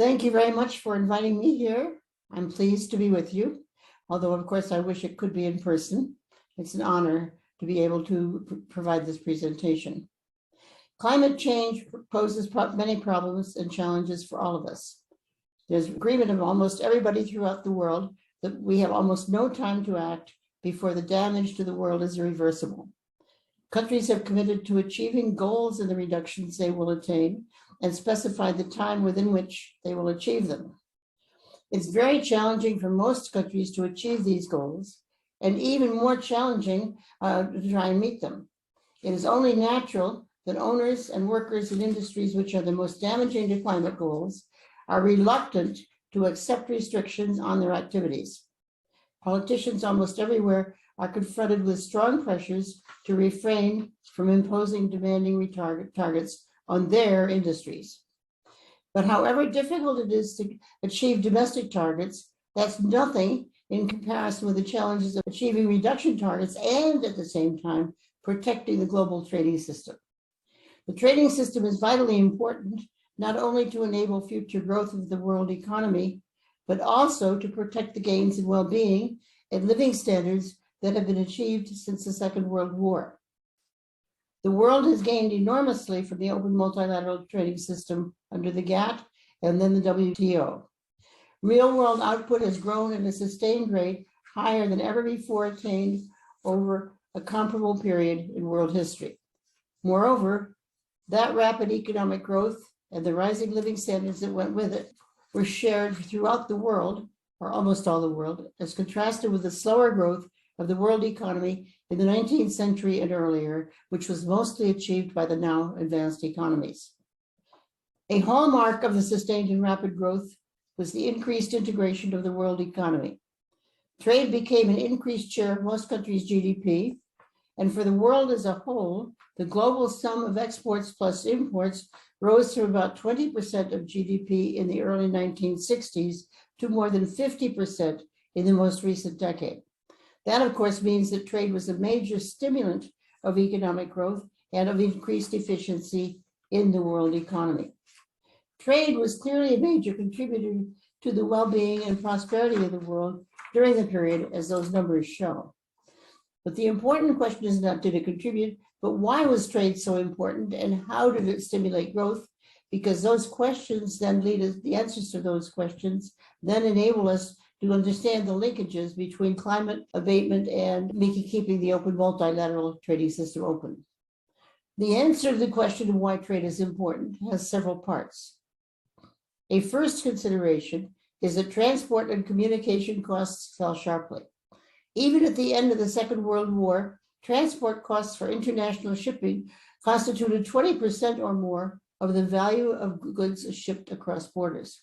Thank you very much for inviting me here. I'm pleased to be with you, although of course I wish it could be in person. It's an honor to be able to provide this presentation. Climate change poses many problems and challenges for all of us. There's agreement of almost everybody throughout the world that we have almost no time to act before the damage to the world is irreversible. Countries have committed to achieving goals in the reductions they will attain and specify the time within which they will achieve them. It's very challenging for most countries to achieve these goals, and even more challenging to try and meet them. It is only natural that owners and workers in industries which are the most damaging to climate goals are reluctant to accept restrictions on their activities. Politicians almost everywhere are confronted with strong pressures to refrain from imposing demanding targets on their industries. But however difficult it is to achieve domestic targets, that's nothing in comparison with the challenges of achieving reduction targets and at the same time protecting the global trading system. The trading system is vitally important, not only to enable future growth of the world economy, but also to protect the gains in well-being and living standards that have been achieved since the Second World War. The world has gained enormously from the open multilateral trading system under the GATT and then the WTO. Real world output has grown at a sustained rate higher than ever before attained over a comparable period in world history. Moreover, that rapid economic growth and the rising living standards that went with it were shared throughout the world, or almost all the world, as contrasted with the slower growth of the world economy in the 19th century and earlier, which was mostly achieved by the now advanced economies. A hallmark of the sustained and rapid growth was the increased integration of the world economy. Trade became an increased share of most countries' GDP, and for the world as a whole, the global sum of exports plus imports rose from about 20% of GDP in the early 1960s to more than 50% in the most recent decade. That, of course, means that trade was a major stimulant of economic growth and of increased efficiency in the world economy. Trade was clearly a major contributor to the well-being and prosperity of the world during the period, as those numbers show. But the important question is not did it contribute, but why was trade so important and how did it stimulate growth? Because those questions then lead us, the answers to those questions then enable us to understand the linkages between climate abatement and keeping the open multilateral trading system open. The answer to the question of why trade is important has several parts. A first consideration is that transport and communication costs fell sharply. Even at the end of the Second World War, transport costs for international shipping constituted 20% or more of the value of goods shipped across borders.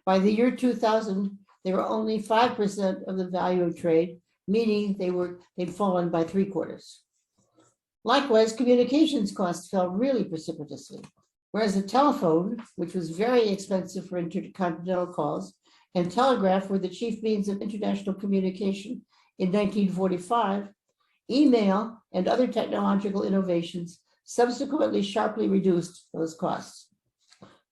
By the year 2000, they were only 5% of the value of trade, meaning they'd fallen by 3/4. Likewise, communications costs fell really precipitously, whereas the telephone, which was very expensive for intercontinental calls, and telegraph were the chief means of international communication in 1945, email and other technological innovations subsequently sharply reduced those costs.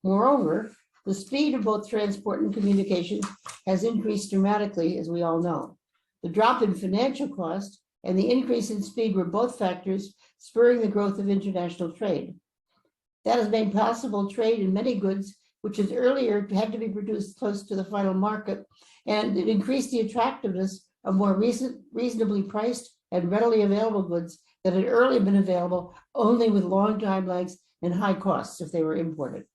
Moreover, the speed of both transport and communication has increased dramatically, as we all know. The drop in financial cost and the increase in speed were both factors spurring the growth of international trade. That has made possible trade in many goods, which has earlier had to be produced close to the final market, and it increased the attractiveness of more reasonably priced and readily available goods that had earlier been available only with long time lags and high costs if they were imported.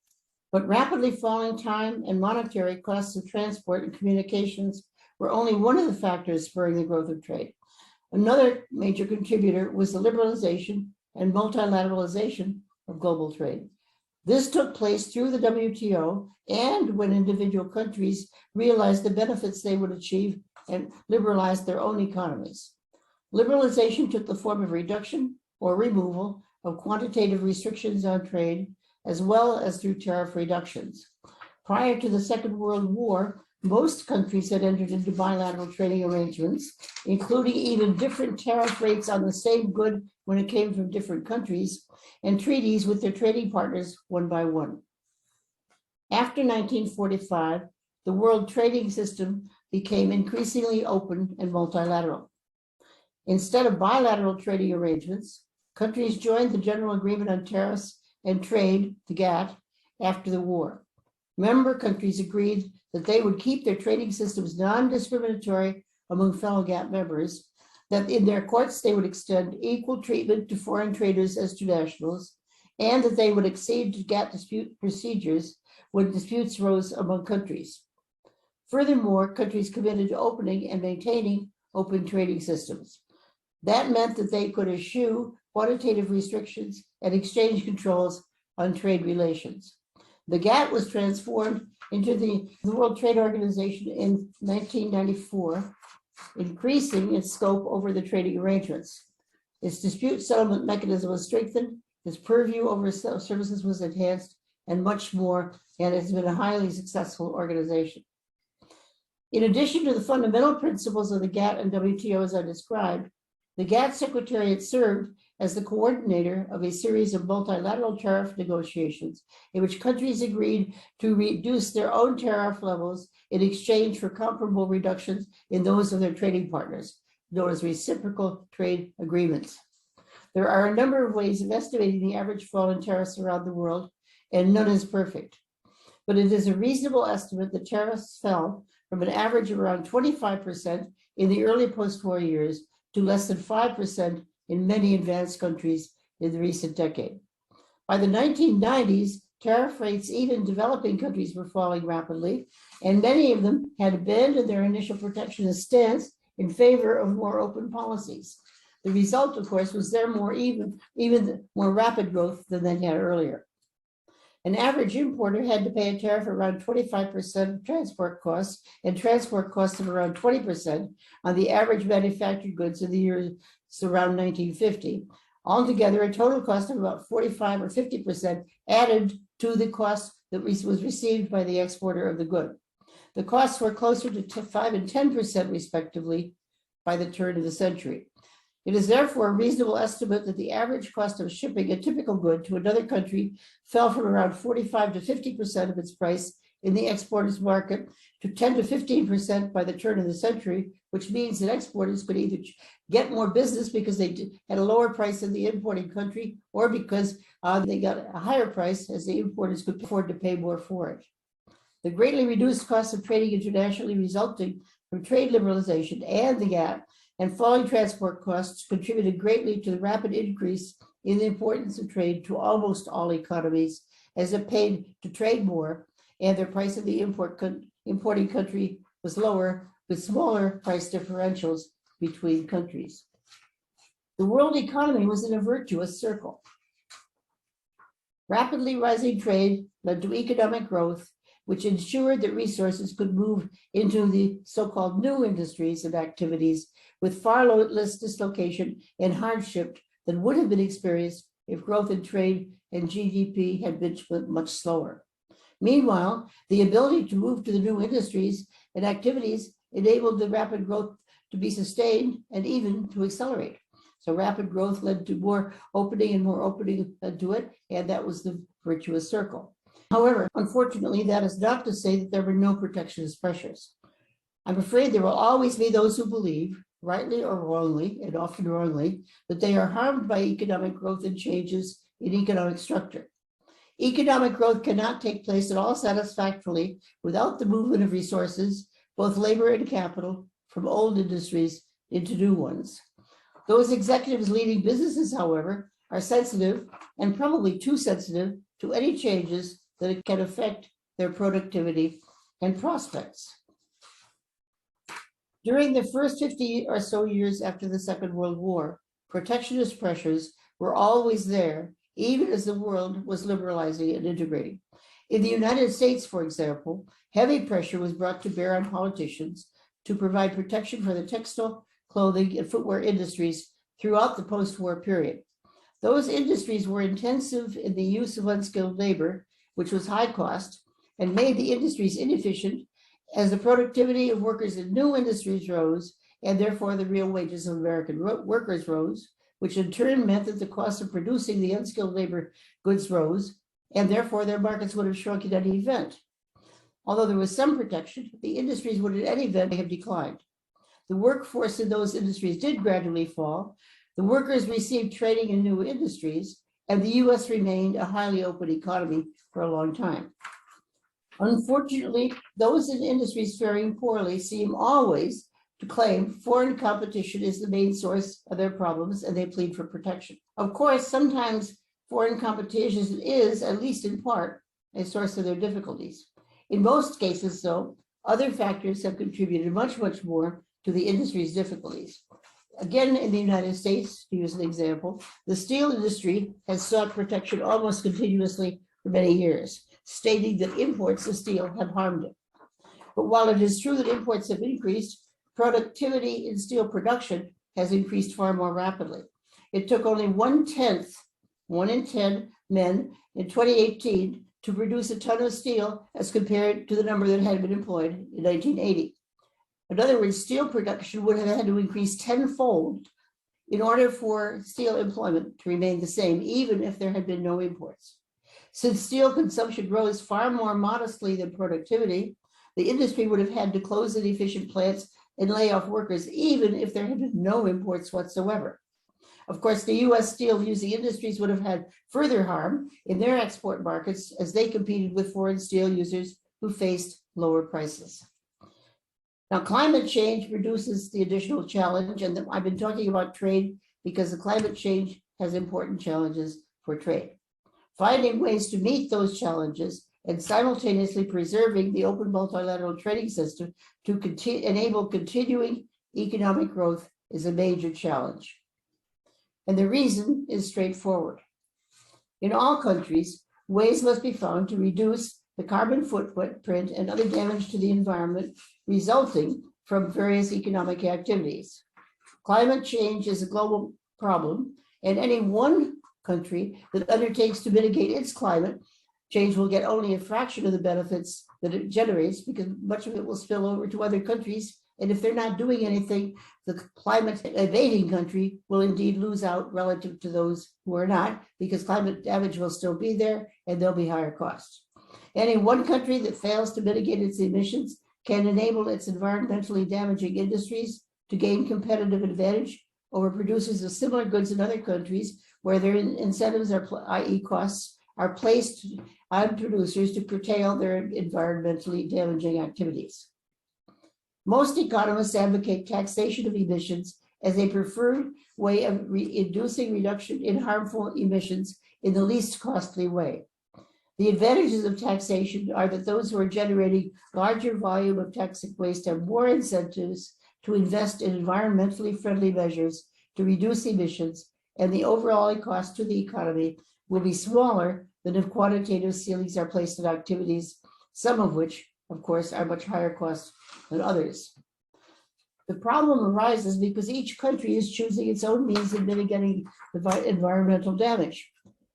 But rapidly falling time and monetary costs of transport and communications were only one of the factors spurring the growth of trade. Another major contributor was the liberalization and multilateralization of global trade. This took place through the WTO and when individual countries realized the benefits they would achieve and liberalized their own economies. Liberalization took the form of reduction or removal of quantitative restrictions on trade, as well as through tariff reductions. Prior to the Second World War, most countries had entered into bilateral trading arrangements, including even different tariff rates on the same good when it came from different countries, and treaties with their trading partners one by one. After 1945, the world trading system became increasingly open and multilateral. Instead of bilateral trading arrangements, countries joined the General Agreement on Tariffs and Trade, the GATT, after the war. Member countries agreed that they would keep their trading systems non-discriminatory among fellow GATT members, that in their courts they would extend equal treatment to foreign traders as to nationals, and that they would accede to GATT dispute procedures when disputes rose among countries. Furthermore, countries committed to opening and maintaining open trading systems. That meant that they could eschew quantitative restrictions and exchange controls on trade relations. The GATT was transformed into the World Trade Organization in 1994, increasing its scope over the trading arrangements. Its dispute settlement mechanism was strengthened, its purview over services was enhanced, and much more, and it has been a highly successful organization. In addition to the fundamental principles of the GATT and WTO as I described, the GATT Secretariat served as the coordinator of a series of multilateral tariff negotiations in which countries agreed to reduce their own tariff levels in exchange for comparable reductions in those of their trading partners, known as reciprocal trade agreements. There are a number of ways of estimating the average fall in tariffs around the world, and none is perfect. But it is a reasonable estimate that tariffs fell from an average of around 25% in the early post-war years to less than 5% in many advanced countries in the recent decade. By the 1990s, tariff rates even in developing countries were falling rapidly, and many of them had abandoned their initial protectionist stance in favor of more open policies. The result, of course, was their even more rapid growth than they had earlier. An average importer had to pay a tariff around 25% of transport costs and transport costs of around 20% on the average manufactured goods in the years around 1950. Altogether, a total cost of about 45 or 50% added to the cost that was received by the exporter of the good. The costs were closer to 5 and 10% respectively by the turn of the century. It is therefore a reasonable estimate that the average cost of shipping a typical good to another country fell from around 45 to 50% of its price in the exporter's market to 10 to 15% by the turn of the century, which means that exporters could either get more business because they had a lower price in the importing country, or because they got a higher price as the importers could afford to pay more for it. The greatly reduced cost of trading internationally resulting from trade liberalization and the GATT and falling transport costs contributed greatly to the rapid increase in the importance of trade to almost all economies, as it paid to trade more, and their price of the importing country was lower, with smaller price differentials between countries. The world economy was in a virtuous circle. Rapidly rising trade led to economic growth, which ensured that resources could move into the so-called new industries and activities with far less dislocation and hardship than would have been experienced if growth in trade and GDP had been much slower. Meanwhile, the ability to move to the new industries and activities enabled the rapid growth to be sustained and even to accelerate. So rapid growth led to more opening and more opening led to it, and that was the virtuous circle. However, unfortunately, that is not to say that there were no protectionist pressures. I'm afraid there will always be those who believe, rightly or wrongly, and often wrongly, that they are harmed by economic growth and changes in economic structure. Economic growth cannot take place at all satisfactorily without the movement of resources, both labor and capital, from old industries into new ones. Those executives leading businesses, however, are sensitive, and probably too sensitive, to any changes that can affect their productivity and prospects. During the first 50 or so years after the Second World War, protectionist pressures were always there, even as the world was liberalizing and integrating. In the United States, for example, heavy pressure was brought to bear on politicians to provide protection for the textile, clothing, and footwear industries throughout the post-war period. Those industries were intensive in the use of unskilled labor, which was high cost, and made the industries inefficient as the productivity of workers in new industries rose, and therefore the real wages of American workers rose, which in turn meant that the cost of producing the unskilled labor goods rose, and therefore their markets would have shrunk in any event. Although there was some protection, the industries would in any event have declined. The workforce in those industries did gradually fall. The workers received training in new industries, and the US remained a highly open economy for a long time. Unfortunately, those in industries faring poorly seem always to claim foreign competition is the main source of their problems, and they plead for protection. Of course, sometimes foreign competition is, at least in part, a source of their difficulties. In most cases, though, other factors have contributed much, much more to the industry's difficulties. Again, in the United States, to use an example, the steel industry has sought protection almost continuously for many years, stating that imports of steel have harmed it. But while it is true that imports have increased, productivity in steel production has increased far more rapidly. It took only 1/10, 1 in 10 men in 2018 to produce a ton of steel as compared to the number that had been employed in 1980. In other words, steel production would have had to increase tenfold in order for steel employment to remain the same, even if there had been no imports. Since steel consumption rose far more modestly than productivity, the industry would have had to close inefficient plants and lay off workers, even if there had been no imports whatsoever. Of course, the US steel using industries would have had further harm in their export markets as they competed with foreign steel users who faced lower prices. Now, climate change produces the additional challenge, and I've been talking about trade because the climate change has important challenges for trade. Finding ways to meet those challenges and simultaneously preserving the open multilateral trading system to enable continuing economic growth is a major challenge. And the reason is straightforward. In all countries, ways must be found to reduce the carbon footprint and other damage to the environment resulting from various economic activities. Climate change is a global problem, and any one country that undertakes to mitigate its climate change will get only a fraction of the benefits that it generates, because much of it will spill over to other countries. And if they're not doing anything, the climate abating country will indeed lose out relative to those who are not, because climate damage will still be there and there'll be higher costs. Any one country that fails to mitigate its emissions can enable its environmentally damaging industries to gain competitive advantage over producers of similar goods in other countries where their incentives are, i.e. costs, are placed on producers to curtail their environmentally damaging activities. Most economists advocate taxation of emissions as a preferred way of inducing reduction in harmful emissions in the least costly way. The advantages of taxation are that those who are generating larger volume of toxic waste have more incentives to invest in environmentally friendly measures to reduce emissions, and the overall cost to the economy will be smaller than if quantitative ceilings are placed on activities, some of which, of course, are much higher cost than others. The problem arises because each country is choosing its own means of mitigating the environmental damage.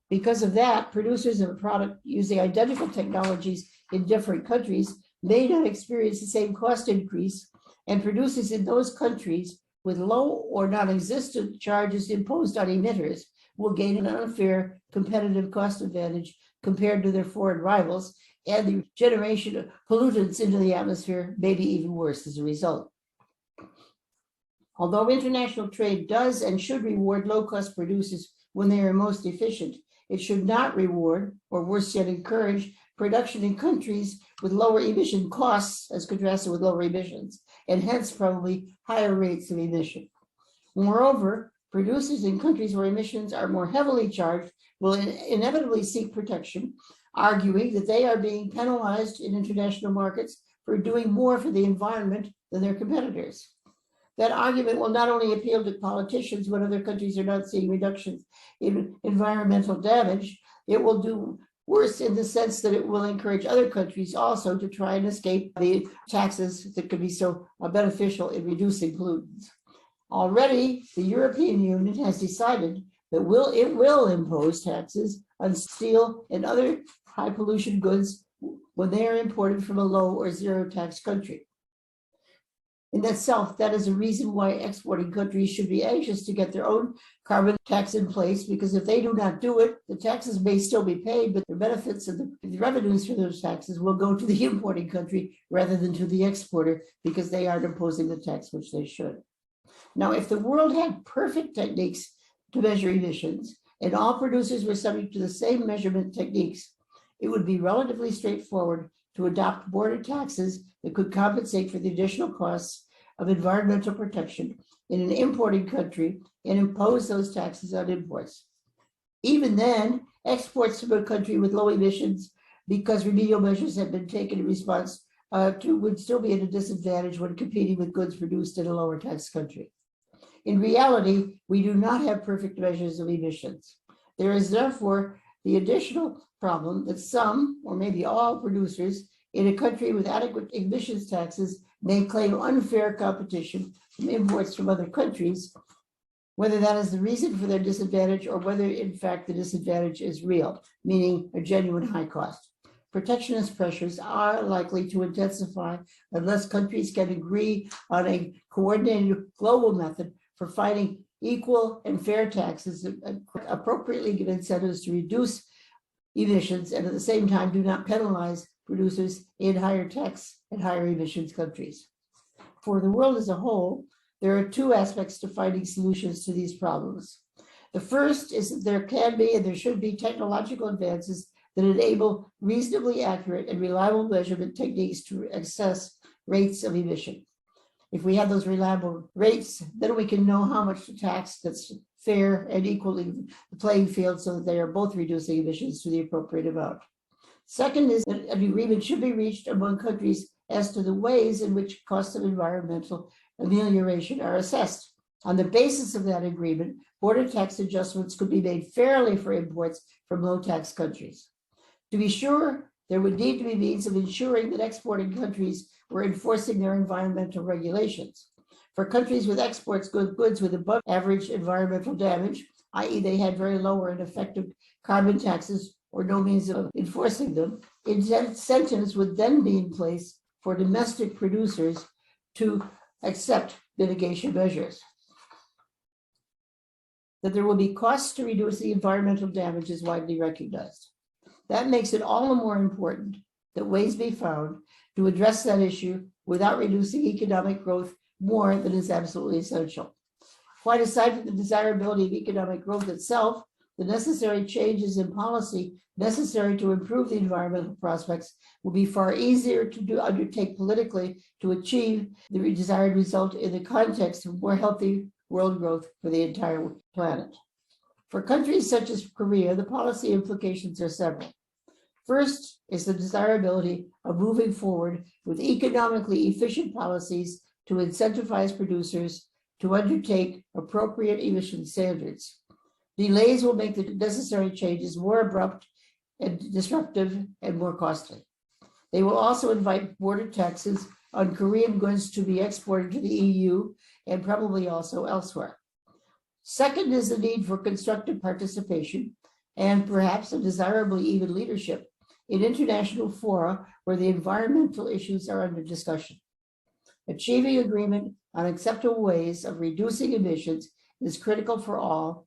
Because of that, producers of a product using identical technologies in different countries may not experience the same cost increase, and producers in those countries with low or non-existent charges imposed on emitters will gain an unfair competitive cost advantage compared to their foreign rivals, and the generation of pollutants into the atmosphere may be even worse as a result. Although international trade does and should reward low-cost producers when they are most efficient, it should not reward, or worse yet encourage, production in countries with lower emission costs as contrasted with lower emissions, and hence probably higher rates of emission. Moreover, producers in countries where emissions are more heavily charged will inevitably seek protection, arguing that they are being penalized in international markets for doing more for the environment than their competitors. That argument will not only appeal to politicians when other countries are not seeing reductions in environmental damage, it will do worse in the sense that it will encourage other countries also to try and escape the taxes that could be so beneficial in reducing pollutants. Already, the European Union has decided that it will impose taxes on steel and other high pollution goods when they are imported from a low or zero tax country. In itself, that is a reason why exporting countries should be anxious to get their own carbon tax in place, because if they do not do it, the taxes may still be paid, but the benefits and the revenues for those taxes will go to the importing country rather than to the exporter, because they aren't imposing the tax which they should. Now, if the world had perfect techniques to measure emissions and all producers were subject to the same measurement techniques, it would be relatively straightforward to adopt border taxes that could compensate for the additional costs of environmental protection in an importing country and impose those taxes on imports. Even then, exports from a country with low emissions, because remedial measures have been taken in response to, would still be at a disadvantage when competing with goods produced in a lower tax country. In reality, we do not have perfect measures of emissions. There is therefore the additional problem that some, or maybe all, producers in a country with adequate emissions taxes may claim unfair competition from imports from other countries, whether that is the reason for their disadvantage or whether in fact the disadvantage is real, meaning a genuine high cost. Protectionist pressures are likely to intensify unless countries can agree on a coordinated global method for finding equal and fair taxes that appropriately give incentives to reduce emissions and at the same time do not penalize producers in higher tax and higher emissions countries. For the world as a whole, there are two aspects to finding solutions to these problems. The first is that there can be and there should be technological advances that enable reasonably accurate and reliable measurement techniques to assess rates of emission. If we have those reliable rates, then we can know how much to tax that's fair and equally the playing field so that they are both reducing emissions to the appropriate amount. Second is that an agreement should be reached among countries as to the ways in which costs of environmental amelioration are assessed. On the basis of that agreement, border tax adjustments could be made fairly for imports from low tax countries. To be sure, there would need to be means of ensuring that exporting countries were enforcing their environmental regulations. For countries with exports goods with above average environmental damage, i.e. they had very low or ineffective carbon taxes or no means of enforcing them, incentives would then be in place for domestic producers to accept mitigation measures. That there will be costs to reduce the environmental damage is widely recognized. That makes it all the more important that ways be found to address that issue without reducing economic growth more than is absolutely essential. Quite aside from the desirability of economic growth itself, the necessary changes in policy necessary to improve the environmental prospects will be far easier to undertake politically to achieve the desired result in the context of more healthy world growth for the entire planet. For countries such as Korea, the policy implications are several. First is the desirability of moving forward with economically efficient policies to incentivize producers to undertake appropriate emission standards. Delays will make the necessary changes more abrupt and disruptive and more costly. They will also invite border taxes on Korean goods to be exported to the EU and probably also elsewhere. Second is the need for constructive participation and perhaps a desirably even leadership in international fora where the environmental issues are under discussion. Achieving agreement on acceptable ways of reducing emissions is critical for all,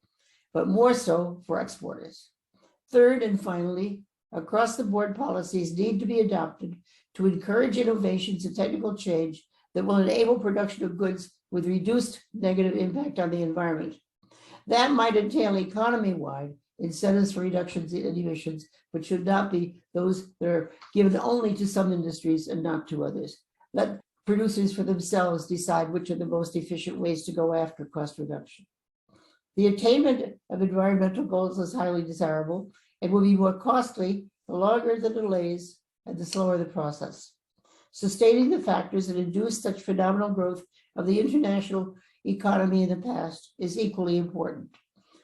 but more so for exporters. Third and finally, across-the-board policies need to be adopted to encourage innovations and technical change that will enable production of goods with reduced negative impact on the environment. That might entail economy-wide incentives for reductions in emissions, but should not be those that are given only to some industries and not to others. Let producers for themselves decide which are the most efficient ways to go after cost reduction. The attainment of environmental goals is highly desirable and will be more costly the longer the delays and the slower the process. Sustaining the factors that induced such phenomenal growth of the international economy in the past is equally important.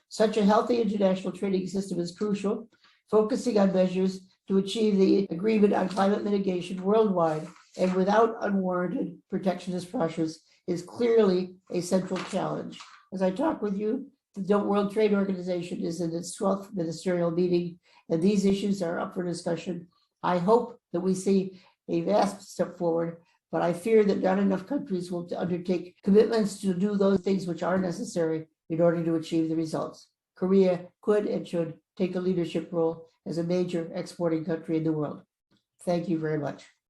Such a healthy international trading system is crucial, focusing on measures to achieve the agreement on climate mitigation worldwide and without unwarranted protectionist pressures is clearly a central challenge. As I talk with you, the World Trade Organization is in its 12th ministerial meeting, and these issues are up for discussion. I hope that we see a vast step forward but I fear that not enough countries will undertake commitments to do those things which are necessary in order to achieve the results. Korea could and should take a leadership role as a major exporting country in the world. Thank you very much.